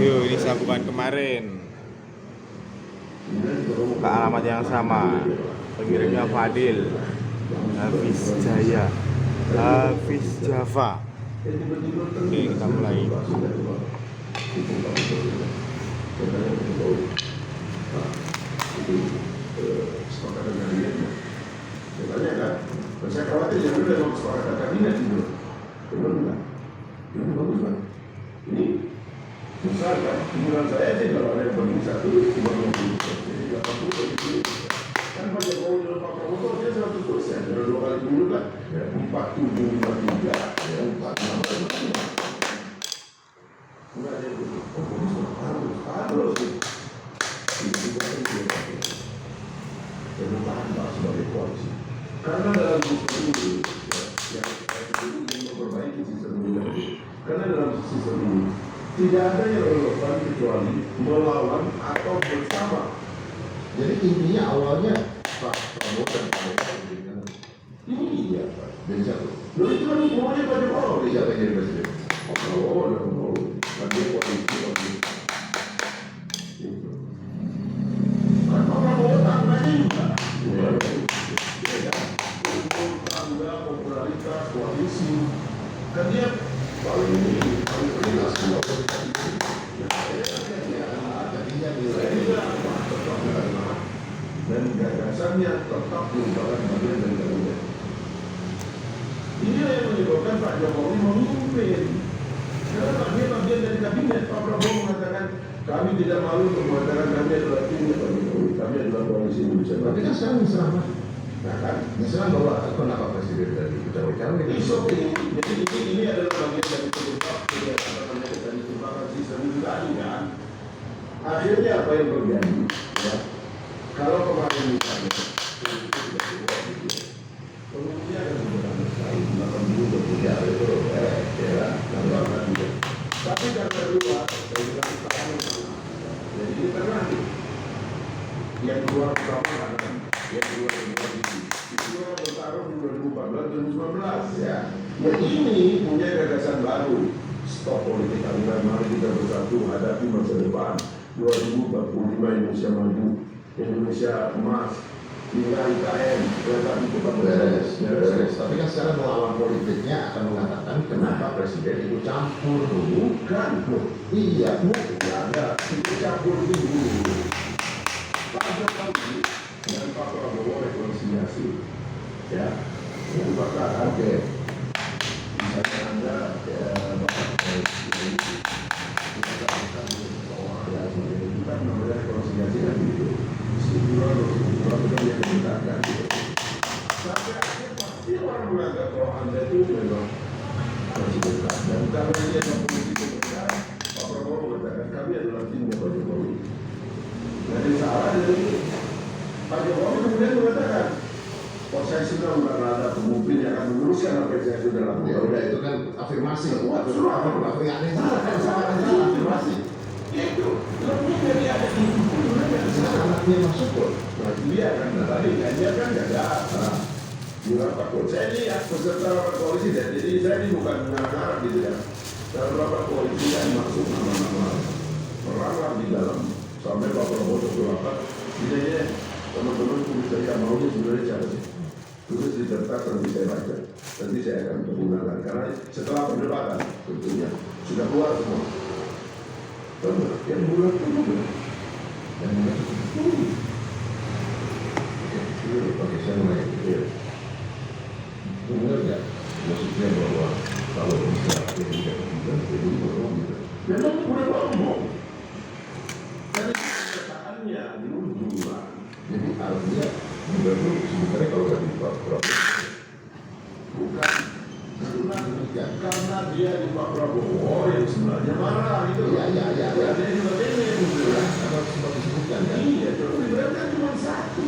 Yuk, ini sambungan kemarin ke alamat yang sama. Pengirimnya Fadil Hafiz Jaya, Hafiz Java. Oke, kita mulai. Saya khawatir yang udah mau kesepakatan kabinet itu benar enggak? Ini bagus kan? Ini besar kan? Menurut saya sih kalau ada yang banding 1 jadi 80 kan Pak Jokowi dan Pak Prabowo dia 100%. Kalau 2 kali dulu kan 4753 ya 46 enggak ada itu. Harus perubahan sebagai koalisi. Karena dalam sistem ini, yang ingin memperbaiki sistem ini, karena dalam sistem ini tidak ada yang relevan kecuali melawan atau bersama. Jadi intinya awalnya Pak Prabowo dan Pak Jokowi ini iya Pak. Jadi satu. Lalu itu kan semuanya Pak Jokowi siapa yang jadi presiden? Pak Prabowo dan Pak Jokowi. Nanti koalisi. Pak Prabowo tangannya juga. Popularitas koalisi kan dia paling prioritas dan gagasannya tetap merupakan bagian dari kabinet. Ini yang menyebabkan Pak Jokowi memimpin karena dia bagian dari kabinet. Pak Prabowo mengatakan kami tidak malu untuk mengatakan kami adalah timnya Pak Jokowi, kami adalah koalisi Indonesia. Tapi kan sekarang selama nah kan, misalnya bahwa kenapa presiden dari cawe-cawe jadi ini adalah bagian dari penyebab penyebabkan sistem itu tadi kan. Akhirnya apa yang terjadi? Ya, kalau kemarin misalnya pengumumnya akan berjalan sekali 80 itu ya, tapi karena dua jadi ini karena yang keluar pertama kan yang kedua itu bertaruh di 2014 2019 ya. Yang ini punya gagasan baru. Stop politik aliran, mari kita bersatu hadapi masa depan 2045 Indonesia maju, Indonesia emas, tinggal IKN, kereta itu kan beres. Tapi kan sekarang melawan politiknya akan mengatakan kenapa presiden itu campur? Bukan, iya, bukan ada itu campur dulu. Pak Jokowi dan Pak Prabowo rekonsiliasi, ya, itu bakal oke. Misalnya Anda, ya, kita namanya rekonsiliasi kan gitu. Sebulan yang dimintakan gitu. Sampai akhir pasti orang menganggap kalau Anda itu memang masih dekat. Dan karena dia memiliki kebenaran, Pak Prabowo mengatakan kami adalah timnya Pak Jokowi. Jadi salah dari Pak Jokowi kemudian mengatakan, oh saya sudah ada pemimpin yang akan meneruskan apa yang saya sudah lakukan. Ya udah itu kan afirmasi. Afirmasi. Itu lebih dari ada di anaknya masuk kok. Nah dia kan tadi dia kan nggak ada. Bilang Pak Kod, saya ini peserta rapat koalisi dan jadi saya ini bukan mengarang gitu ya. Dalam rapat koalisi yang masuk nama-nama perangan di dalam sampai Pak Prabowo rapat. Ini teman-teman tulis saya maunya sebenarnya siapa sih? Tulis di kertas nanti saya baca. Nanti saya akan pergunakan karena setelah perdebatan tentunya sudah keluar semua. Yang bulan itu yang bulan itu oke saya mulai benar nggak maksudnya bahwa kalau bisa tidak jadi berbohong gitu memang udah ngomong tapi kenyataannya di ujung jadi artinya gubernur sebenarnya kalau nggak Pak Prabowo bukan karena dia di Pak Prabowo yang sebenarnya marah gitu. Ya. Ada yang sebagainya itu atau seperti disebutkan kan? Iya, terus kan cuma satu.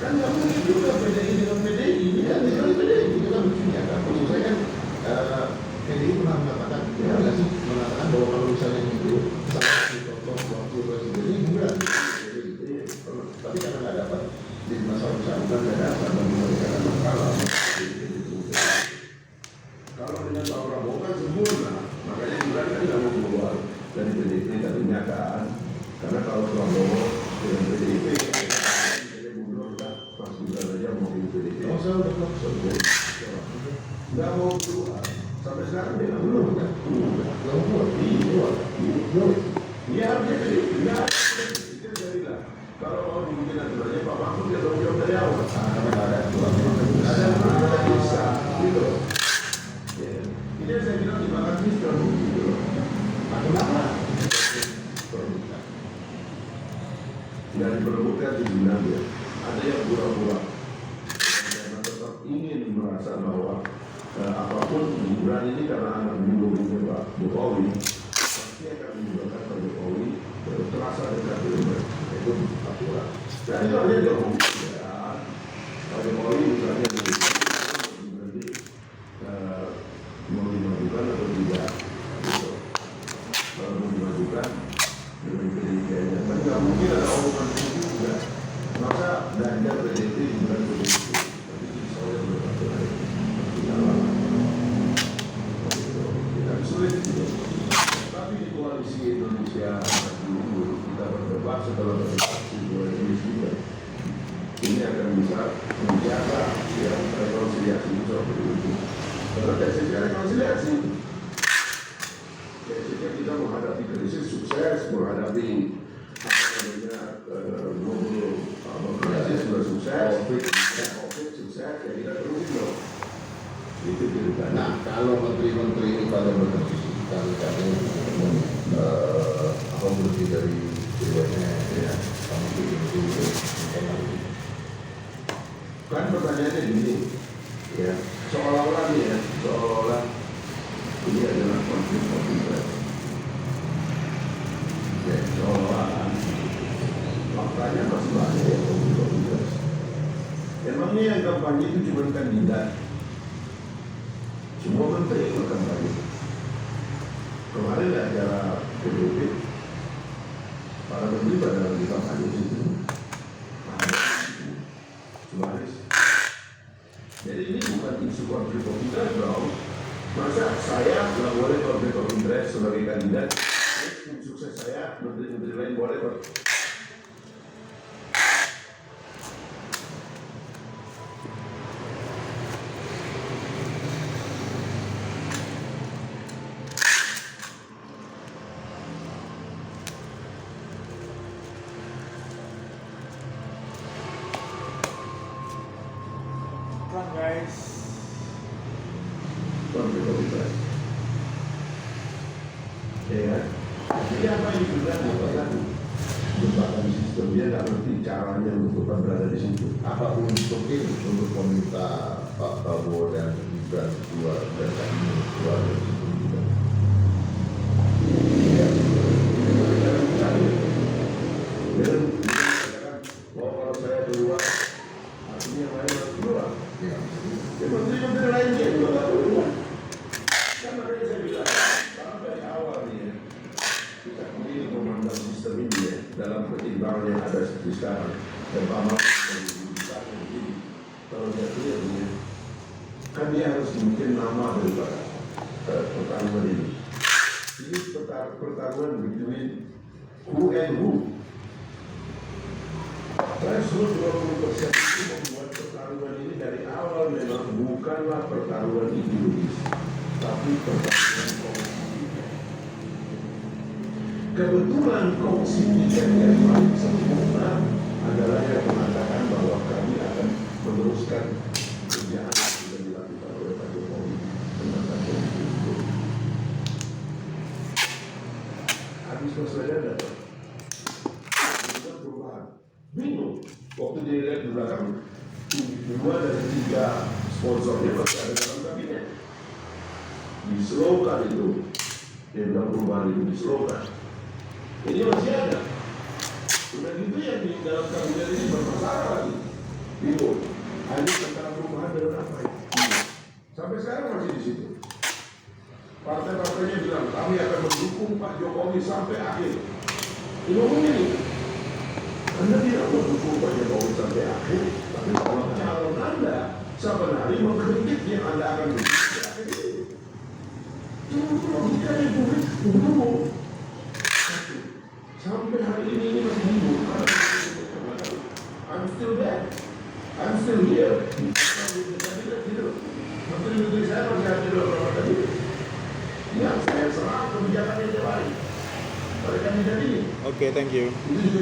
Kan nggak mungkin juga PDI dengan PDI. Ya, dengan PDI itu kan lucunya kan. Maksud saya kan PDI pernah mengatakan, ya nggak sih mengatakan bahwa kalau misalnya itu salah contoh waktu presiden ini bukan. Tapi karena nggak dapat di masa bersangkutan nggak dapat dan mereka akan kalah. Kalau dengan Pak Prabowo kan sempurna, makanya Gibran kan nggak mau keluar. PDIP tadinya kan, karena kalau Prabowo dengan PDIP jadi mundur kan, Mas Gibran aja mau di PDIP. Oh saya udah nggak mau keluar sampai sekarang dia belum kan? Belum keluar. Dia harusnya PDIP, dia itu jadilah. Kalau mau dibikin aturannya Pak Mahfud dia tanggung jawab dari awal. Ada bisa gitu. Ini saya bilang dimakan sistem gitu. Kenapa? Tidak diperlukan sebenarnya. Ada yang pura-pura karena tetap ingin merasa bahwa apapun Gibran ini karena anak bunganya Pak Jokowi pasti akan menggunakan Pak Jokowi terasa dekat dengan itu aturan. Dan itu hanya diomong Pak Jokowi misalnya nanti mau dimajukan atau tidak gitu. Kalau mau dimajukan dengan PDIP-nya kan nggak mungkin ada omongan itu juga. Masa Ganjar PDIP bukan PDIP tapi soalnya beraturan tidak lama tidak sulit gitu. Tapi di koalisi Indonesia dulu kita berdebat setelah berdebat juga ini akan bisa menjaga ya rekonsiliasi itu seperti itu. Karena tesisnya rekonsiliasi. Tesisnya kita menghadapi krisis sukses, menghadapi krisis sudah sukses, COVID sukses, ya kita terus dong. Itu cerita. Nah, kalau menteri-menteri ini pada bekerja kami bersih dari BUMN, ya, kami bikin itu kan pertanyaannya gini, ya seolah-olah nih ya, seolah-olah ini adalah konflik of interest. Ya, seolah-olah faktanya masih banyak ya konflik of interest. Emangnya yang kampanye itu cuma kandidat? Semua menteri itu kampanye. Kemarin ada acara PDIP, para menteri pada lagi kampanye di situ. Jadi ini bukan isu konflik of interest dong. Masa saya nggak boleh konflik of interest sebagai kandidat? Tim sukses saya, menteri-menteri lain boleh kok. Guys, Konflik of interest. Ya kan? Jadi apa yang dibilang adalah jebakan sistem, dia nggak ngerti caranya untuk berada di situ. apa untuk ini untuk meminta Pak Prabowo dan Gibran keluar dan kami keluar dari situ juga. Dan kalau saya keluar, artinya yang lain harus keluar. Ya. Ya, menteri-menteri lainnya juga nggak keluar. Kan makanya saya bilang, sampai awal nih ya, kita ini memandang sistem ini ya, dalam pertimbangan yang ada seperti sekarang. Dan Pak Mahfud dari begini, kalau dia lihat ini, kan dia harus bikin nama daripada pertarungan ini. Ini pertarungan between who and who. Saya suruh 20% itu membuat pertarungan ini dari awal memang bukanlah pertarungan ideologis, tapi pertarungan kognitif. Kebetulan kognitif yang paling sempurna adalah yang mengatakan bahwa kami akan meneruskan kerjaan yang sudah dilakukan oleh Pak Jokowi tentang kognitif itu. Habis Baswedan datang. Bingung waktu dia lihat di belakang 2 dari 3 sponsornya masih ada dalam kabinet. Dislowkan itu, dia bilang perubahan itu dislowkan. Ini masih ada. Sudah gitu yang di dalam kabinet ini bermasalah lagi. Bingung. Hanya tentang perubahan dengan apa ya? Sampai sekarang masih di situ. Partai-partainya bilang kami akan mendukung Pak Jokowi sampai akhir. Ini ngomongin ini. Anda tidak mendukung Pak Jokowi sampai akhir, tapi kalau calon Anda saban hari mengkritik yang Anda akan dukung akhir itu. Itu logika yang publik tunggu. saya serah kebijakan yang lain. Pada kandidat ini. Oke, thank you. Itu juga